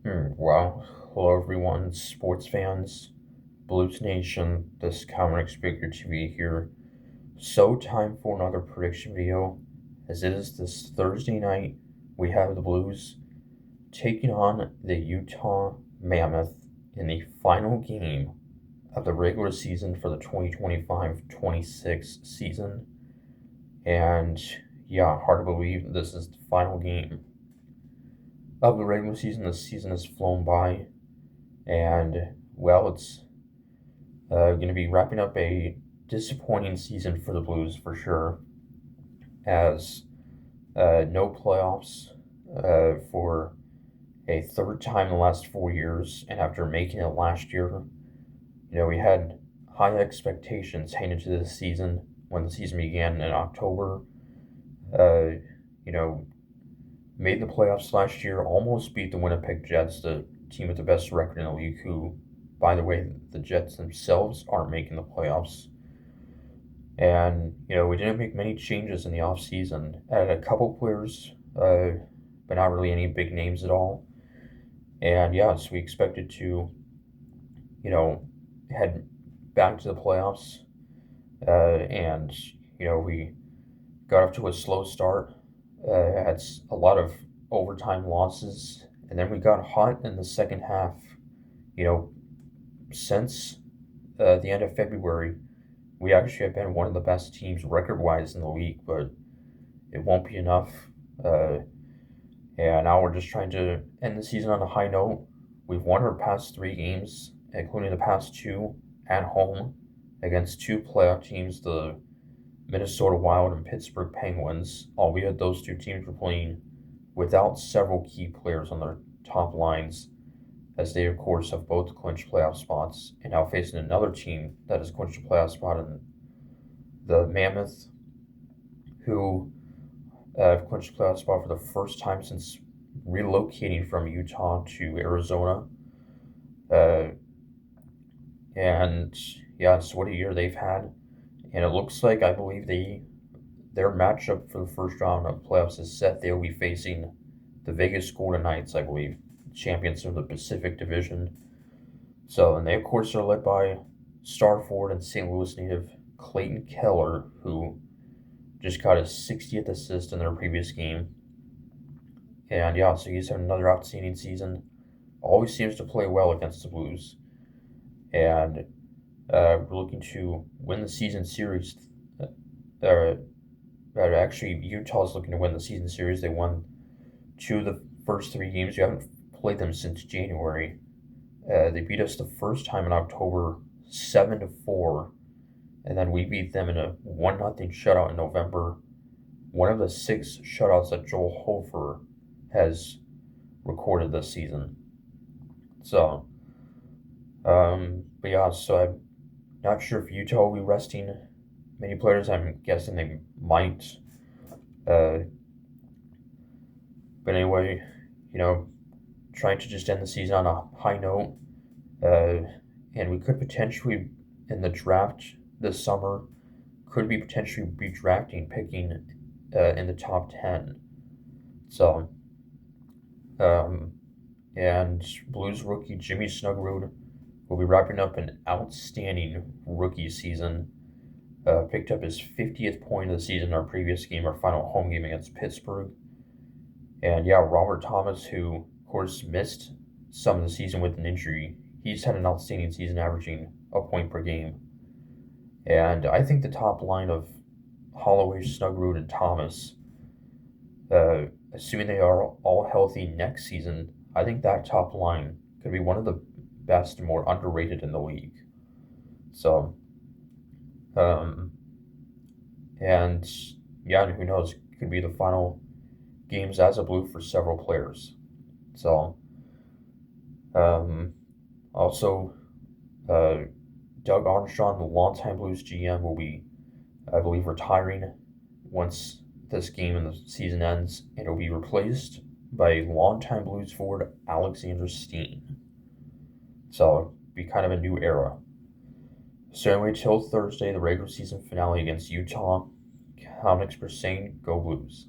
Well, hello everyone, sports fans, Blues Nation, this comic figure TV here. So time for another prediction video, as it is this Thursday night, we have the Blues taking on the Utah Mammoth in the final game of the regular season for the 2025-26 season. And yeah, hard to believe this is the final game of the regular season. The season has flown by, and well, it's going to be wrapping up a disappointing season for the Blues for sure, as no playoffs for a third time in the last 4 years. And after making it last year, we had high expectations heading into this season when the season began in October. Uh, you know, Made the playoffs last year, almost beat the Winnipeg Jets, the team with the best record in the league, who, by the way, the Jets themselves aren't making the playoffs. And, we didn't make many changes in the offseason. Added a couple players, but not really any big names at all. And, yeah, so we expected to, head back to the playoffs. And, we got off to a slow start. Had a lot of overtime losses. And then we got hot in the second half. You know, since the end of February, we actually have been one of the best teams record-wise in the league, but it won't be enough. Uh, and now we're just trying to end the season on a high note. We've won our past three games, including the past two at home against two playoff teams, the Minnesota Wild and Pittsburgh Penguins, albeit those two teams were playing without several key players on their top lines, as they, of course, have both clinched playoff spots and now facing another team that has clinched a playoff spot in the Mammoth, who have clinched a playoff spot for the first time since relocating from Utah to Arizona. Uh, and yeah, so what a year they've had. And it looks like, I believe, their matchup for the first round of playoffs is set. They'll be facing the Vegas Golden Knights, I believe, champions of the Pacific Division. So, and they, of course, are led by star forward and St. Louis native Clayton Keller, who just got his 60th assist in their previous game. And yeah, so he's had another outstanding season. Always seems to play well against the Blues. And we're looking to win the season series. Uh, Actually, Utah's looking to win the season series. They won two of the first three games. You haven't played them since January. They beat us the first time in October, 7-4, and then we beat them in a 1-0 shutout in November. One of the 6 shutouts that Joel Hofer has recorded this season. So, but yeah, so I'm not sure if Utah will be resting many players. I'm guessing they might. Uh, but anyway, you know, trying to just end the season on a high note. Uh, and we could potentially, in the draft this summer, could be potentially be drafting, picking in the top 10. So, um, and Blues rookie Jimmy Snuggerud will be wrapping up an outstanding rookie season. Picked up his 50th point of the season in our previous game, our final home game against Pittsburgh. And yeah, Robert Thomas, who, of course, missed some of the season with an injury, he's had an outstanding season, averaging a point per game. And I think the top line of Holloway, Snuggerud, and Thomas, assuming they are all healthy next season, I think that top line could be one of the best and more underrated in the league. So, um, and yeah, and who knows, could be the final games as a Blue for several players. So, um, also, uh, Doug Armstrong, the longtime Blues GM, will be, I believe, retiring once this game and the season ends, and it will be replaced by longtime Blues forward Alexander Steen. So, it'll be kind of a new era. So, anyway, till Thursday, the regular season finale against Utah. Comics per saying, go Blues.